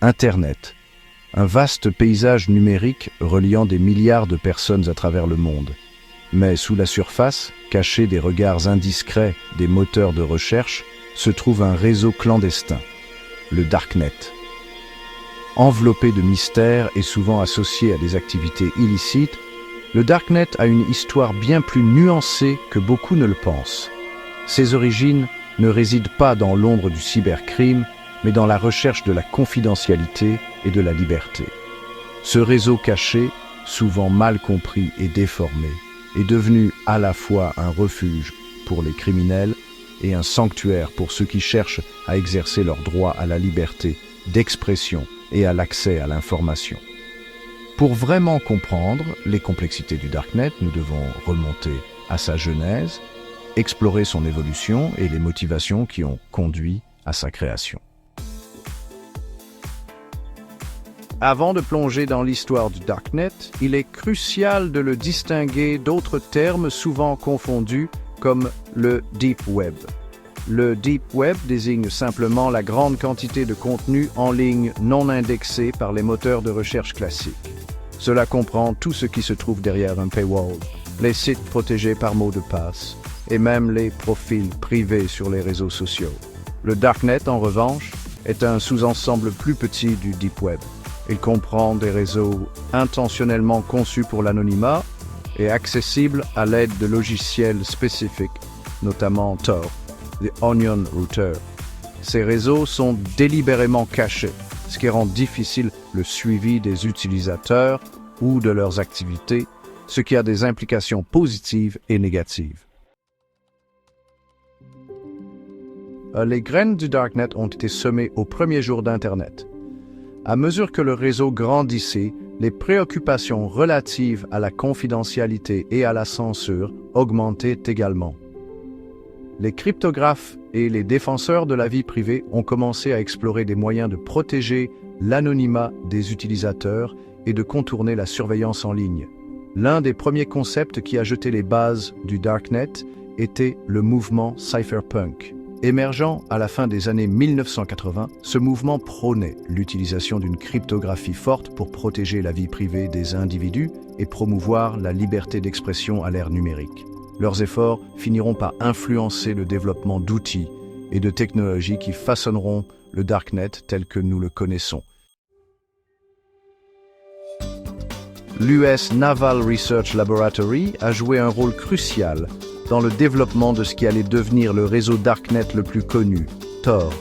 Internet, un vaste paysage numérique reliant des milliards de personnes à travers le monde. Mais sous la surface, caché des regards indiscrets des moteurs de recherche, se trouve un réseau clandestin, le Darknet. Enveloppé de mystères et souvent associé à des activités illicites, le Darknet a une histoire bien plus nuancée que beaucoup ne le pensent. Ses origines ne résident pas dans l'ombre du cybercrime, mais dans la recherche de la confidentialité et de la liberté. Ce réseau caché, souvent mal compris et déformé, est devenu à la fois un refuge pour les criminels et un sanctuaire pour ceux qui cherchent à exercer leur droit à la liberté d'expression et à l'accès à l'information. Pour vraiment comprendre les complexités du Darknet, nous devons remonter à sa genèse, explorer son évolution et les motivations qui ont conduit à sa création. Avant de plonger dans l'histoire du Darknet, il est crucial de le distinguer d'autres termes souvent confondus comme le Deep Web. Le Deep Web désigne simplement la grande quantité de contenu en ligne non indexé par les moteurs de recherche classiques. Cela comprend tout ce qui se trouve derrière un paywall, les sites protégés par mots de passe et même les profils privés sur les réseaux sociaux. Le Darknet, en revanche, est un sous-ensemble plus petit du Deep Web. Il comprend des réseaux intentionnellement conçus pour l'anonymat et accessibles à l'aide de logiciels spécifiques, notamment Tor, The Onion Router. Ces réseaux sont délibérément cachés, ce qui rend difficile le suivi des utilisateurs ou de leurs activités, ce qui a des implications positives et négatives. Les graines du Darknet ont été semées au premier jour d'Internet. À mesure que le réseau grandissait, les préoccupations relatives à la confidentialité et à la censure augmentaient également. Les cryptographes et les défenseurs de la vie privée ont commencé à explorer des moyens de protéger l'anonymat des utilisateurs et de contourner la surveillance en ligne. L'un des premiers concepts qui a jeté les bases du Darknet était le mouvement cypherpunk. Émergeant à la fin des années 1980, ce mouvement prônait l'utilisation d'une cryptographie forte pour protéger la vie privée des individus et promouvoir la liberté d'expression à l'ère numérique. Leurs efforts finiront par influencer le développement d'outils et de technologies qui façonneront le Darknet tel que nous le connaissons. L'US Naval Research Laboratory a joué un rôle crucial dans le développement de ce qui allait devenir le réseau Darknet le plus connu, Tor.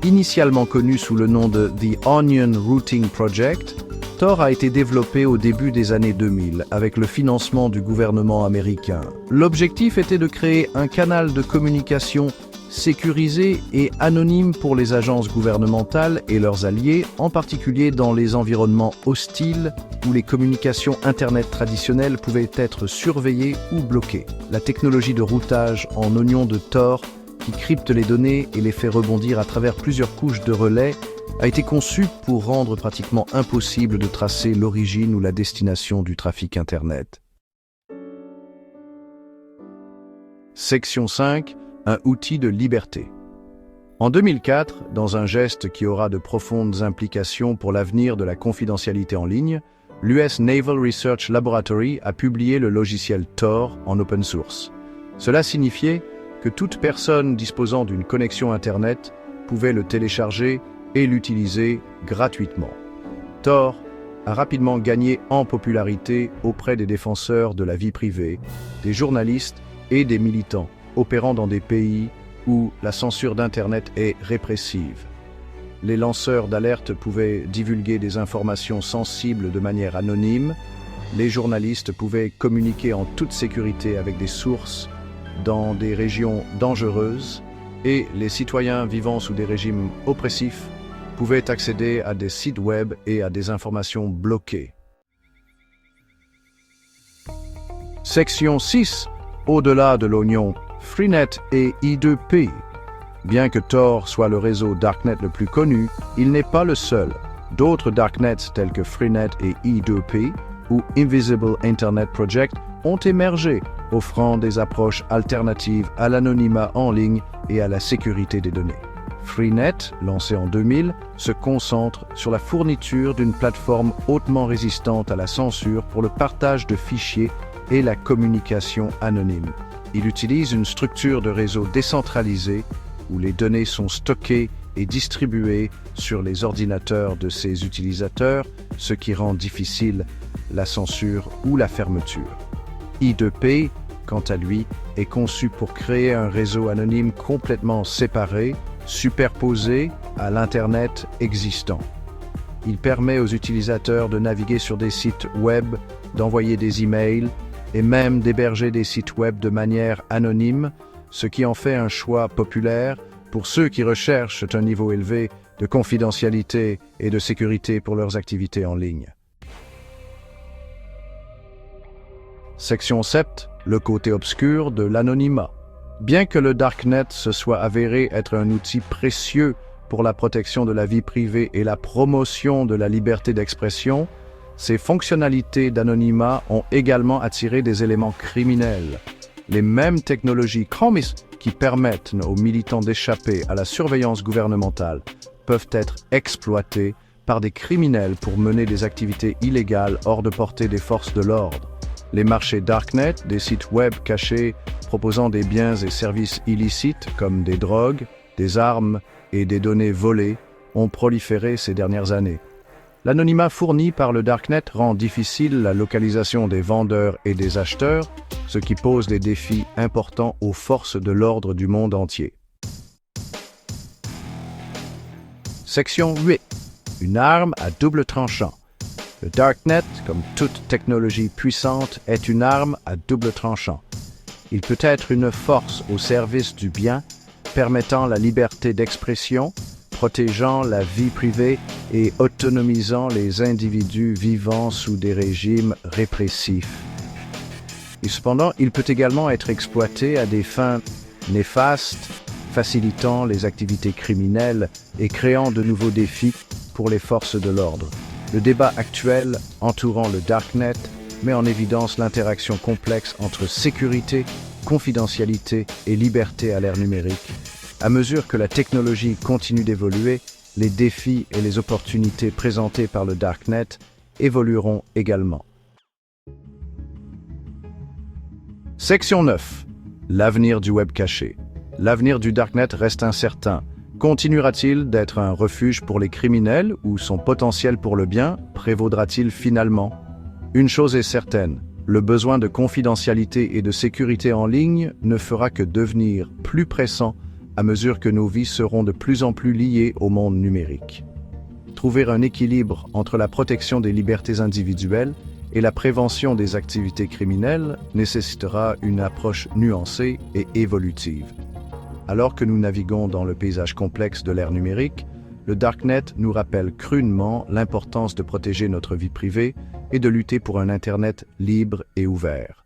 Initialement connu sous le nom de The Onion Routing Project, Tor a été développé au début des années 2000 avec le financement du gouvernement américain. L'objectif était de créer un canal de communication sécurisé et anonyme pour les agences gouvernementales et leurs alliés, en particulier dans les environnements hostiles où les communications Internet traditionnelles pouvaient être surveillées ou bloquées. La technologie de routage en oignon de Tor, qui crypte les données et les fait rebondir à travers plusieurs couches de relais, a été conçue pour rendre pratiquement impossible de tracer l'origine ou la destination du trafic Internet. Section 5. Un outil de liberté. En 2004, dans un geste qui aura de profondes implications pour l'avenir de la confidentialité en ligne, l'US Naval Research Laboratory a publié le logiciel Tor en open source. Cela signifiait que toute personne disposant d'une connexion Internet pouvait le télécharger et l'utiliser gratuitement. Tor a rapidement gagné en popularité auprès des défenseurs de la vie privée, des journalistes et des militants opérant dans des pays où la censure d'Internet est répressive. Les lanceurs d'alerte pouvaient divulguer des informations sensibles de manière anonyme, les journalistes pouvaient communiquer en toute sécurité avec des sources dans des régions dangereuses et les citoyens vivant sous des régimes oppressifs pouvaient accéder à des sites web et à des informations bloquées. Section 6. Au-delà de l'oignon, Freenet et I2P. Bien que Tor soit le réseau Darknet le plus connu, il n'est pas le seul. D'autres Darknets tels que Freenet et I2P ou Invisible Internet Project ont émergé, offrant des approches alternatives à l'anonymat en ligne et à la sécurité des données. Freenet, lancé en 2000, se concentre sur la fourniture d'une plateforme hautement résistante à la censure pour le partage de fichiers et la communication anonyme. Il utilise une structure de réseau décentralisée où les données sont stockées et distribuées sur les ordinateurs de ses utilisateurs, ce qui rend difficile la censure ou la fermeture. I2P, quant à lui, est conçu pour créer un réseau anonyme complètement séparé, superposé à l'Internet existant. Il permet aux utilisateurs de naviguer sur des sites web, d'envoyer des emails et même d'héberger des sites web de manière anonyme, ce qui en fait un choix populaire pour ceux qui recherchent un niveau élevé de confidentialité et de sécurité pour leurs activités en ligne. Section 7. Le côté obscur de l'anonymat. Bien que le Darknet se soit avéré être un outil précieux pour la protection de la vie privée et la promotion de la liberté d'expression, ses fonctionnalités d'anonymat ont également attiré des éléments criminels. Les mêmes technologies qui permettent aux militants d'échapper à la surveillance gouvernementale peuvent être exploitées par des criminels pour mener des activités illégales hors de portée des forces de l'ordre. Les marchés Darknet, des sites web cachés proposant des biens et services illicites comme des drogues, des armes et des données volées, ont proliféré ces dernières années. L'anonymat fourni par le Darknet rend difficile la localisation des vendeurs et des acheteurs, ce qui pose des défis importants aux forces de l'ordre du monde entier. Section 8. Une arme à double tranchant. Le Darknet, comme toute technologie puissante, est une arme à double tranchant. Il peut être une force au service du bien, permettant la liberté d'expression, protégeant la vie privée et autonomisant les individus vivant sous des régimes répressifs. Et cependant, il peut également être exploité à des fins néfastes, facilitant les activités criminelles et créant de nouveaux défis pour les forces de l'ordre. Le débat actuel entourant le Darknet met en évidence l'interaction complexe entre sécurité, confidentialité et liberté à l'ère numérique. À mesure que la technologie continue d'évoluer, les défis et les opportunités présentées par le Darknet évolueront également. Section 9. L'avenir du web caché. L'avenir du Darknet reste incertain. Continuera-t-il d'être un refuge pour les criminels ou son potentiel pour le bien prévaudra-t-il finalement? Une chose est certaine, le besoin de confidentialité et de sécurité en ligne ne fera que devenir plus pressant à mesure que nos vies seront de plus en plus liées au monde numérique. Trouver un équilibre entre la protection des libertés individuelles et la prévention des activités criminelles nécessitera une approche nuancée et évolutive. Alors que nous naviguons dans le paysage complexe de l'ère numérique, le Darknet nous rappelle crûment l'importance de protéger notre vie privée et de lutter pour un Internet libre et ouvert.